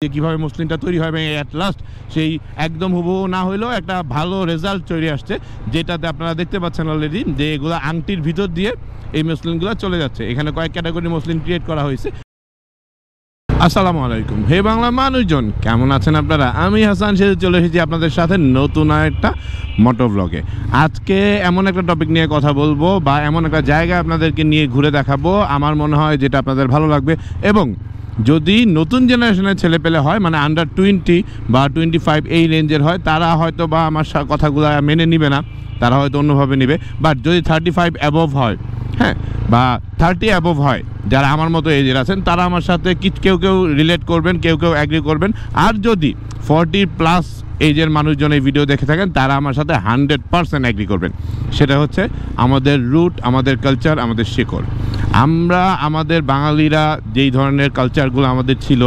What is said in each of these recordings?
যে কীভাবে মসলিনটা তৈরি হবে অ্যাট লাস্ট সেই একদম হুবহু না হইলেও একটা ভালো রেজাল্ট তৈরি আসছে, যেটাতে আপনারা দেখতে পাচ্ছেন অলরেডি যে এগুলো আংটির ভিতর দিয়ে এই মসলিনগুলো চলে যাচ্ছে। এখানে কয়েক ক্যাটাগরি মসলিন ক্রিয়েট করা হয়েছে। আসসালামু আলাইকুম, হে বাংলা মানুষজন, কেমন আছেন আপনারা? আমি হাসান সেজে চলে এসেছি আপনাদের সাথে নতুন একটা মোটো ব্লগে। আজকে এমন একটা টপিক নিয়ে কথা বলবো বা এমন একটা জায়গা আপনাদেরকে নিয়ে ঘুরে দেখাবো আমার মনে হয় যেটা আপনাদের ভালো লাগবে। এবং যদি নতুন জেনারেশনের ছেলেপেলে হয়, মানে আন্ডার 20 বা 25 এই রেঞ্জের হয়, তারা হয়তো বা আমার কথাগুলো মেনে নিবে না, তারা হয়তো অন্যভাবে নেবে। বাট যদি 35 অ্যাবভ হয়, হ্যাঁ, বা 30 অ্যাবভ হয়, যারা আমার মতো এজের আছেন, তারা আমার সাথে কেউ কেউ রিলেট করবেন, কেউ অ্যাগ্রি করবেন। আর যদি 40+ এজের মানুষজন এই ভিডিও দেখে থাকেন, তারা আমার সাথে 100% অ্যাগ্রি করবেন। সেটা হচ্ছে আমাদের রুট, আমাদের কালচার, আমাদের শিকড়। আমরা আমাদের বাঙালিরা যেই ধরনের কালচারগুলো আমাদের ছিল,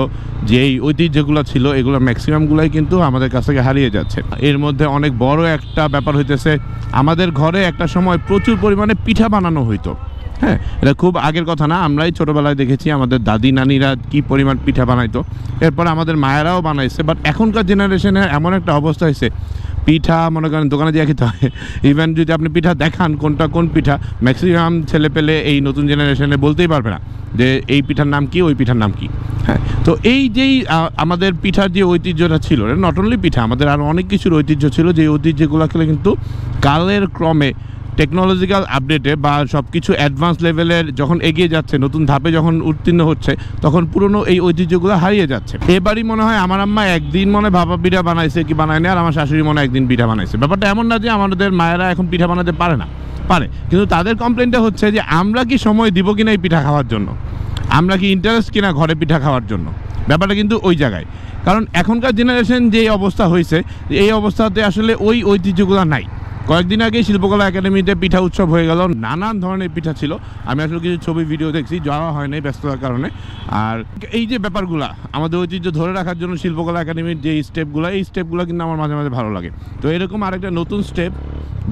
যেই ঐতিহ্যগুলো ছিল, এগুলো ম্যাক্সিমামগুলোই কিন্তু আমাদের কাছ থেকে হারিয়ে যাচ্ছে। এর মধ্যে অনেক বড় একটা ব্যাপার হইতেছে, আমাদের ঘরে একটা সময় প্রচুর পরিমাণে পিঠা বানানো হইতো। হ্যাঁ, এটা খুব আগের কথা না, আমরাই ছোটোবেলায় দেখেছি আমাদের দাদি নানিরা কি পরিমাণ পিঠা বানাইতো, এরপর আমাদের মায়েরাও বানাইছে। বাট এখনকার জেনারেশনের এমন একটা অবস্থা হয়েছে, পিঠা মনে করেন দোকানে দিয়ে খেতে হয়। ইভেন যদি আপনি পিঠা দেখান কোনটা কোন পিঠা, ম্যাক্সিমাম ছেলে পেলে এই নতুন জেনারেশনে বলতেই পারবে না যে এই পিঠার নাম কি, ওই পিঠার নাম কি। হ্যাঁ, তো এই যেই আমাদের পিঠার যে ঐতিহ্যটা ছিল, নট অনলি পিঠা, আমাদের আরও অনেক কিছুর ঐতিহ্য ছিল, যে ঐতিহ্যগুলোকে কিন্তু কালের ক্রমে টেকনোলজিক্যাল আপডেটে বা সব কিছু অ্যাডভান্স লেভেলের যখন এগিয়ে যাচ্ছে, নতুন ধাপে যখন উত্তীর্ণ হচ্ছে, তখন পুরনো এই ঐতিহ্যগুলো হারিয়ে যাচ্ছে। এবারই মনে হয় আমার আম্মা একদিন মনে ভাপা পিঠা বানাইছে কি বানায়নি, আর আমার শাশুড়ি মনে একদিন পিঠা বানাইছে। ব্যাপারটা এমন না যে আমাদের মায়েরা এখন পিঠা বানাতে পারে না, পারে, কিন্তু তাদের কমপ্লেনটা হচ্ছে যে আমরা কি সময় দিব কিনা এই পিঠা খাওয়ার জন্য, আমরা কি ইন্টারেস্ট কিনা ঘরে পিঠা খাওয়ার জন্য। ব্যাপারটা কিন্তু ওই জায়গায়, কারণ এখনকার জেনারেশন যে অবস্থা হয়েছে, এই অবস্থাতে আসলে ওই ঐতিহ্যগুলো নাই। কয়েকদিন আগে শিল্পকলা একাডেমিতে পিঠা উৎসব হয়ে গেল, নানান ধরনের পিঠা ছিল। আমি আসলে কিছু ছবি ভিডিও দেখছি, যাওয়া হয় নাই ব্যস্ততার কারণে। আর এই যে ব্যাপারগুলো আমাদের ঐতিহ্য ধরে রাখার জন্য শিল্পকলা একাডেমির যে স্টেপগুলো, এই স্টেপগুলো কিন্তু আমার মাঝে মাঝে ভালো লাগে। তো এরকম আরেকটা নতুন স্টেপ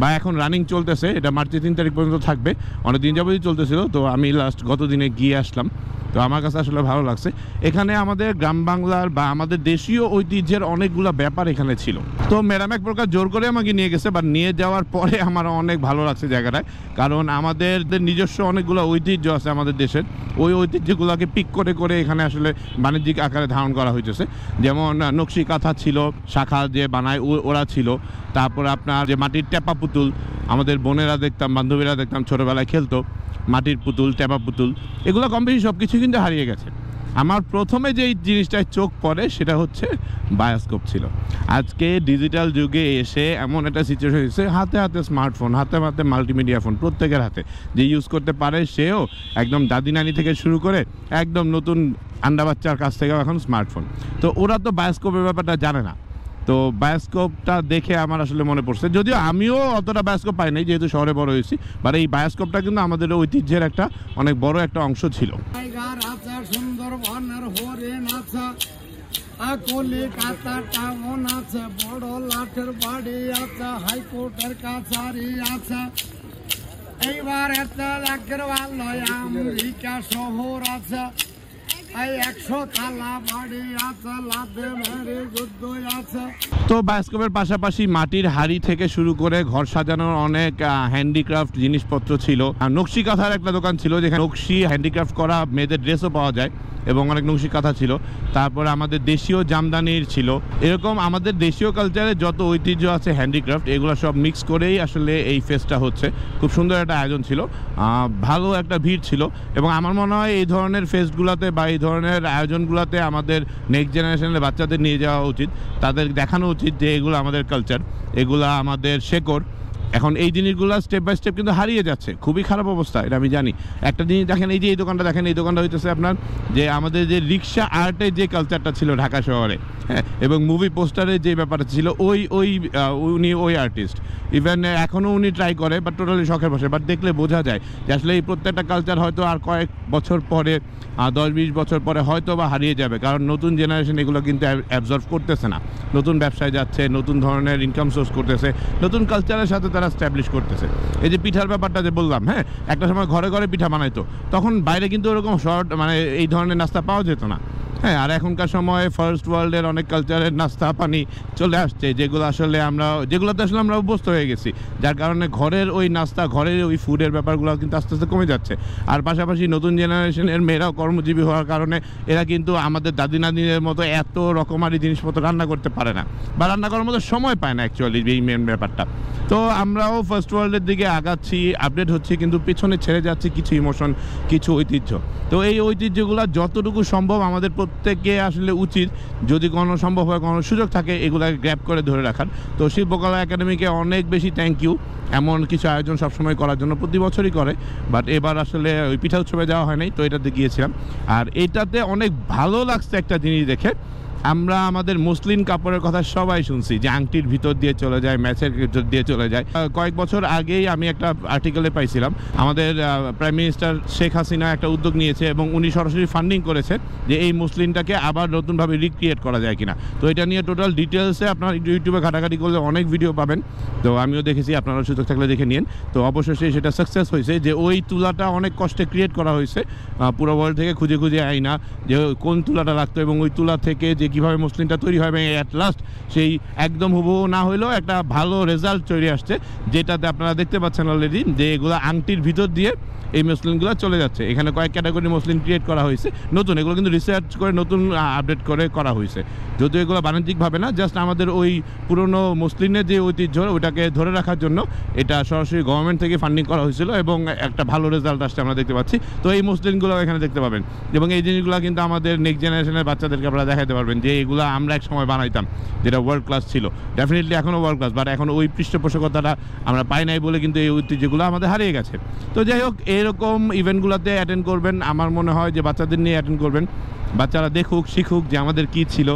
বা এখন রানিং চলতেছে, এটা মার্চের 3 তারিখ পর্যন্ত থাকবে, অনেক দিন যাবতই চলতেছিল। তো আমি লাস্ট গত দিনে গিয়ে আসলাম, তো আমার কাছে আসলে ভালো লাগছে। এখানে আমাদের গ্রাম বাংলার বা আমাদের দেশীয় ঐতিহ্যের অনেকগুলো ব্যাপার এখানে ছিল। তো ম্যাডাম এক প্রকার জোর করে আমাকে নিয়ে গেছে, বাট নিয়ে যাওয়ার পরে আমার অনেক ভালো লাগছে জায়গাটায়, কারণ আমাদের নিজস্ব অনেকগুলো ঐতিহ্য আছে আমাদের দেশের। ওই ঐতিহ্যগুলোকে পিক করে এখানে আসলে বাণিজ্যিক আকারে ধারণ করা হইতেছে। যেমন নকশি কাঁথা ছিল, শাখা যে বানায় ওরা ছিল, তারপর আপনার যে মাটির টেপা পুতুল, আমাদের বোনেরা দেখতাম, বান্ধবীরা দেখতাম ছোটোবেলায় খেলতো, মাটির পুতুল, টেপা পুতুল, এগুলো কম বেশি সব কিছু কিন্তু হারিয়ে গেছে। আমার প্রথমে যেই জিনিসটায় চোখ পড়ে সেটা হচ্ছে বায়োস্কোপ ছিল। আজকে ডিজিটাল যুগে এসে এমন একটা সিচুয়েশন হয়েছে, হাতে হাতে স্মার্টফোন, হাতে হাতে মাল্টিমিডিয়া ফোন, প্রত্যেকের হাতে। যে ইউজ করতে পারে সেও একদম দাদি নানি থেকে শুরু করে একদম নতুন আন্ডা বাচ্চার কাছ থেকেও এখন স্মার্টফোন। তো ওরা তো বায়োস্কোপের ব্যাপারটা জানে না। তো বায়োস্কোপটা দেখে আমার আসলে মনে পড়ছে, যদিও আমিও অতটা বায়োস্কোপ পাই নাই যেহেতু শহরে বড় হয়েছি, বাট এই বায়োস্কোপটা কিন্তু আমাদের ঐতিহ্যের একটা অনেক বড় একটা অংশ ছিল। সুন্দরবনের হরিণ আছে, কলিকাতা টাউন আছে, বড় লাঠের বাড়ি আছে, হাইকোর্টের কাছারি আছে, এইবার আমেরিকা শহর আছে, তো বায়োস্কোপের পাশাপাশি মাটির হাড়ি থেকে শুরু করে ঘর সাজানোর অনেক হ্যান্ডিক্রাফট জিনিসপত্র ছিল। আর নকশি কাঁথার একটা দোকান ছিল, যেখানে নকশি হ্যান্ডিক্রাফট করা মেয়েদের ড্রেসও পাওয়া যায় এবং অনেক নকশি কাঁথা ছিল। তারপরে আমাদের দেশীয় জামদানির ছিল। এরকম আমাদের দেশীয় কালচারে যত ঐতিহ্য আছে হ্যান্ডিক্রাফট, এগুলো সব মিক্স করেই আসলে এই ফেস্টটা হচ্ছে। খুব সুন্দর একটা আয়োজন ছিল, ভালো একটা ভিড় ছিল। এবং আমার মনে হয় এই ধরনের ফেস্টগুলোতে বা এই ধরনের আয়োজনগুলোতে আমাদের নেক্সট জেনারেশনের বাচ্চাদের নিয়ে যাওয়া উচিত, তাদের দেখানো উচিত যে এগুলো আমাদের কালচার, এগুলো আমাদের শেকড়। এখন এই জিনিসগুলো স্টেপ বাই স্টেপ কিন্তু হারিয়ে যাচ্ছে, খুবই খারাপ অবস্থা, এটা আমি জানি। একটা জিনিস দেখেন, এই যে এই দোকানটা দেখেন, এই দোকানটা হইতেছে আপনার যে আমাদের যে রিক্সা আর্টের যে কালচারটা ছিল ঢাকা শহরে, হ্যাঁ, এবং মুভি পোস্টারের যে ব্যাপারটা ছিল, উনি ওই আর্টিস্ট। ইভেন এখনও উনি ট্রাই করে, বাট টোটালি শখের বসে। বাট দেখলে বোঝা যায় যে আসলে এই প্রত্যেকটা কালচার হয়তো আর কয়েক বছর পরে, 10-20 বছর পরে হয়তো বা হারিয়ে যাবে, কারণ নতুন জেনারেশন এগুলো কিন্তু অ্যাবজর্ভ করতেছে না। নতুন ব্যবসায় যাচ্ছে, নতুন ধরনের ইনকাম সোর্স করতেছে, নতুন কালচারের সাথে তারা স্ট্যাবলিশ করতেছে। এই যে পিঠার ব্যাপারটা যে বললাম, হ্যাঁ, একটা সময় ঘরে ঘরে পিঠা বানাইতো, তখন বাইরে কিন্তু ওরকম শর্ট মানে এই ধরনের নাস্তা পাওয়া যেত না। হ্যাঁ, আর এখনকার সময়ে ফার্স্ট ওয়ার্ল্ডের অনেক কালচারের নাস্তা পানি চলে আসছে, যেগুলোতে আসলে আমরা অভ্যস্ত হয়ে গেছি, যার কারণে ঘরের ওই নাস্তা, ঘরের ওই ফুডের ব্যাপারগুলো কিন্তু আস্তে আস্তে কমে যাচ্ছে। আর পাশাপাশি নতুন জেনারেশনের মেয়েরাও কর্মজীবী হওয়ার কারণে এরা কিন্তু আমাদের দাদি নানিদের মতো এত রকমারি জিনিসপত্র রান্না করতে পারে না, বা রান্না করার মতো সময় পায় না অ্যাকচুয়ালি, এই মেন ব্যাপারটা। তো আমরাও ফার্স্ট ওয়ার্ল্ডের দিকে আগাচ্ছি, আপডেট হচ্ছি, কিন্তু পিছনে ছেড়ে যাচ্ছে কিছু ইমোশন, কিছু ঐতিহ্য। তো এই ঐতিহ্যগুলো যতটুকু সম্ভব আমাদের প্রত্যেকে আসলে উচিত, যদি কোনো সম্ভব হয়, কোনো সুযোগ থাকে, এগুলাকে গ্র্যাব করে ধরে রাখার। তো শিল্পকলা একাডেমিকে অনেক বেশি থ্যাংক ইউ, এমন কিছু আয়োজন সবসময় করার জন্য। প্রতি বছরই করে, বাট এবার আসলে ওই পিঠা উৎসবে যাওয়া হয় নাই, তো এটাতে গিয়েছিলাম। আর এটাতে অনেক ভালো লাগছে একটা জিনিস দেখে। আমরা আমাদের মুসলিম কাপড়ের কথা সবাই শুনছি, যে আংটির ভিতর দিয়ে চলে যায়, ম্যাচের ভিতর দিয়ে চলে যায়। কয়েক বছর আগেই আমি একটা আর্টিকেলে পাইছিলাম, আমাদের প্রাইম মিনিস্টার শেখ হাসিনা একটা উদ্যোগ নিয়েছে এবং উনি সরাসরি ফান্ডিং করেছে যে এই মুসলিমটাকে আবার নতুনভাবে রিক্রিয়েট করা যায় কিনা। তো এটা নিয়ে টোটাল ডিটেলসে আপনার ইউটিউবে ঘাটাঘাটি করলে অনেক ভিডিও পাবেন। তো আমিও দেখেছি, আপনারা সুযোগ থাকলে দেখে নিন। তো অবশেষে সেটা সাকসেস হয়েছে, যে ওই তুলাটা অনেক কষ্টে ক্রিয়েট করা হয়েছে, পুরো ওয়ার্ল্ড থেকে খুঁজে খুঁজে আই না যে কোন তুলাটা লাগতো, এবং ওই তুলা থেকে যে কীভাবে মুসলিমটা তৈরি হয়, এবং অ্যাট লাস্ট সেই একদম হুবহু না হইলেও একটা ভালো রেজাল্ট তৈরি আসছে, যেটাতে আপনারা দেখতে পাচ্ছেন অলরেডি যে এগুলো আংটির ভিতর দিয়ে এই মুসলিমগুলো চলে যাচ্ছে। এখানে কয়েক ক্যাটাগরি মুসলিম ক্রিয়েট করা হয়েছে নতুন, এগুলো কিন্তু রিসার্চ করে নতুন আপডেট করে করা হয়েছে, যদিও এগুলো বাণিজ্যিকভাবে না, জাস্ট আমাদের ওই পুরনো মুসলিমের যে ঐতিহ্য ওটাকে ধরে রাখার জন্য এটা সরাসরি গভর্নমেন্ট থেকে ফান্ডিং করা হয়েছিল, এবং একটা ভালো রেজাল্ট আসছে আমরা দেখতে পাচ্ছি। তো এই মুসলিমগুলো এখানে দেখতে পাবেন, এবং এই জিনিসগুলো কিন্তু আমাদের নেক্সট জেনারেশনের বাচ্চাদেরকে আপনারা দেখাতে পারবেন যে এগুলো আমরা এক সময় বানাইতাম, যেটা ওয়ার্ল্ড ক্লাস ছিল। ডেফিনেটলি এখনও ওয়ার্ল্ড ক্লাস, বাট এখন ওই পৃষ্ঠপোষকতাটা আমরা পাই নাই বলে কিন্তু এই ঐতিহ্যগুলো আমাদের হারিয়ে গেছে। তো যাই হোক, এরকম ইভেন্টগুলোতে অ্যাটেন্ড করবেন, আমার মনে হয় যে বাচ্চাদের নিয়ে অ্যাটেন্ড করবেন, বাচ্চারা দেখুক, শিখুক যে আমাদের কি ছিল,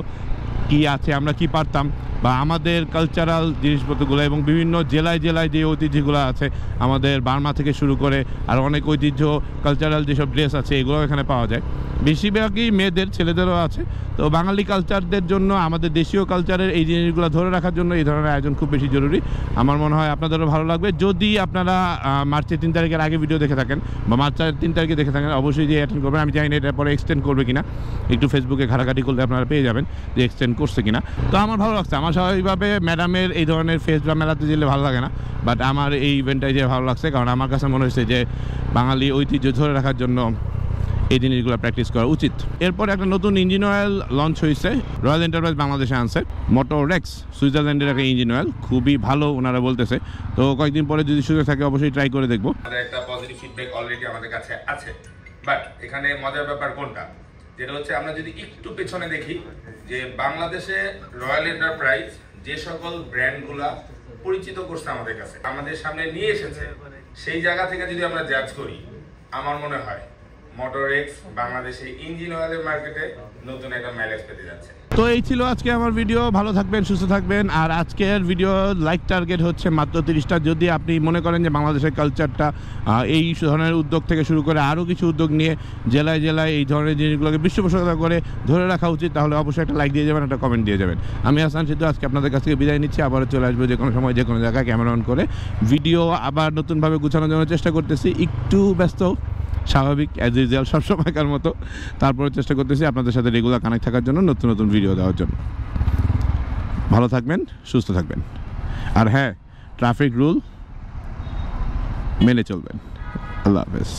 কি আছে, আমরা কি পারতাম, বা আমাদের কালচারাল জিনিসপত্রগুলো, এবং বিভিন্ন জেলায় জেলায় যে ঐতিহ্যগুলো আছে, আমাদের বার্মা থেকে শুরু করে আর অনেক ঐতিহ্য কালচারাল যেসব ড্রেস আছে এগুলো এখানে পাওয়া যায়। বেশিরভাগই মেয়েদের, ছেলেদেরও আছে। তো বাঙালি কালচারদের জন্য, আমাদের দেশীয় কালচারের এই জিনিসগুলো ধরে রাখার জন্য এই ধরনের আয়োজন খুব বেশি জরুরি। আমার মনে হয় আপনাদেরও ভালো লাগবে। যদি আপনারা মার্চের 3 তারিখের আগে ভিডিও দেখে থাকেন, বা মার্চের 3 তারিখে দেখে থাকেন, অবশ্যই যে অ্যাটেন্ড করবেন। আমি জানি না এটার পরে এক্সটেন্ড করবে কিনা, একটু ফেসবুকে ঘাটাঘাটি করলে আপনারা পেয়ে যাবেন যে এক্সটেন্ড করছে কিনা। তো আমার ভালো লাগছে। আমার স্বাভাবিকভাবে ম্যাডামের এই ধরনের ফেস বা মেলাতে যেলে ভালো লাগে না, বাট আমার এই ইভেন্টটাই যে ভালো লাগছে, কারণ আমার কাছে মনে হয়েছে যে বাঙালি ঐতিহ্য ধরে রাখার জন্য এই জিনিসগুলো প্র্যাকটিস করা উচিত। এরপর একটা নতুন ইঞ্জিন অয়েল লঞ্চ হয়েছে, রয়্যাল এন্টারপ্রাইজ বাংলাদেশে আনছে, মোটরেক্স, সুইজারল্যান্ডের একটা ইঞ্জিন অয়েল, খুবই ভালো ওনারা বলতেছে। তো কয়েকদিন পরে যদি সুযোগ থাকে অবশ্যই ট্রাই করে দেখবো। একটা পজিটিভ ফিডব্যাক অলরেডি আমাদের কাছে আছে, বাট এখানে মজার ব্যাপার কোনটা, যেটা হচ্ছে আমরা যদি একটু পেছনে দেখি যে বাংলাদেশে রয়্যাল এন্টারপ্রাইজ যে সকল ব্র্যান্ডগুলা পরিচিত করছে আমাদের কাছে, আমাদের সামনে নিয়ে এসেছে, সেই জায়গা থেকে যদি আমরা জাজ করি, আমার মনে হয় মোটরেক্স বাংলাদেশে ইঞ্জিন অয়েলের মার্কেটে নতুন একটা মাইলেজ পেতে যাচ্ছে। তো এই ছিল আজকে আমার ভিডিও। ভালো থাকবেন, সুস্থ থাকবেন। আর আজকের ভিডিও লাইক টার্গেট হচ্ছে মাত্র 30টা। যদি আপনি মনে করেন যে বাংলাদেশের কালচারটা এই ধরনের উদ্যোগ থেকে শুরু করে আরও কিছু উদ্যোগ নিয়ে জেলায় জেলায় এই ধরনের জিনিসগুলোকে পৃষ্ঠপোষকতা করে ধরে রাখা উচিত, তাহলে অবশ্যই একটা লাইক দিয়ে যাবেন, একটা কমেন্ট দিয়ে যাবেন। আমি হাসান সিদ্ধু আজকে আপনাদের কাছ থেকে বিদায় নিচ্ছি। আবার চলে আসবো যে কোনো সময়, যে কোনো জায়গায় ক্যামেরা অন করে ভিডিও আবার নতুনভাবে গুছানোর জন্য চেষ্টা করতেছি। একটু ব্যস্ত, স্বাভাবিক, অ্যাজ ইউজুয়াল সবসময়কার মতো। তারপরে চেষ্টা করতেছি আপনাদের সাথে রেগুলার কানেক্ট থাকার জন্য, নতুন নতুন ভিডিও দেওয়ার জন্য। ভালো থাকবেন, সুস্থ থাকবেন। আর হ্যাঁ, ট্রাফিক রুল মেনে চলবেন। আল্লাহ হাফেজ।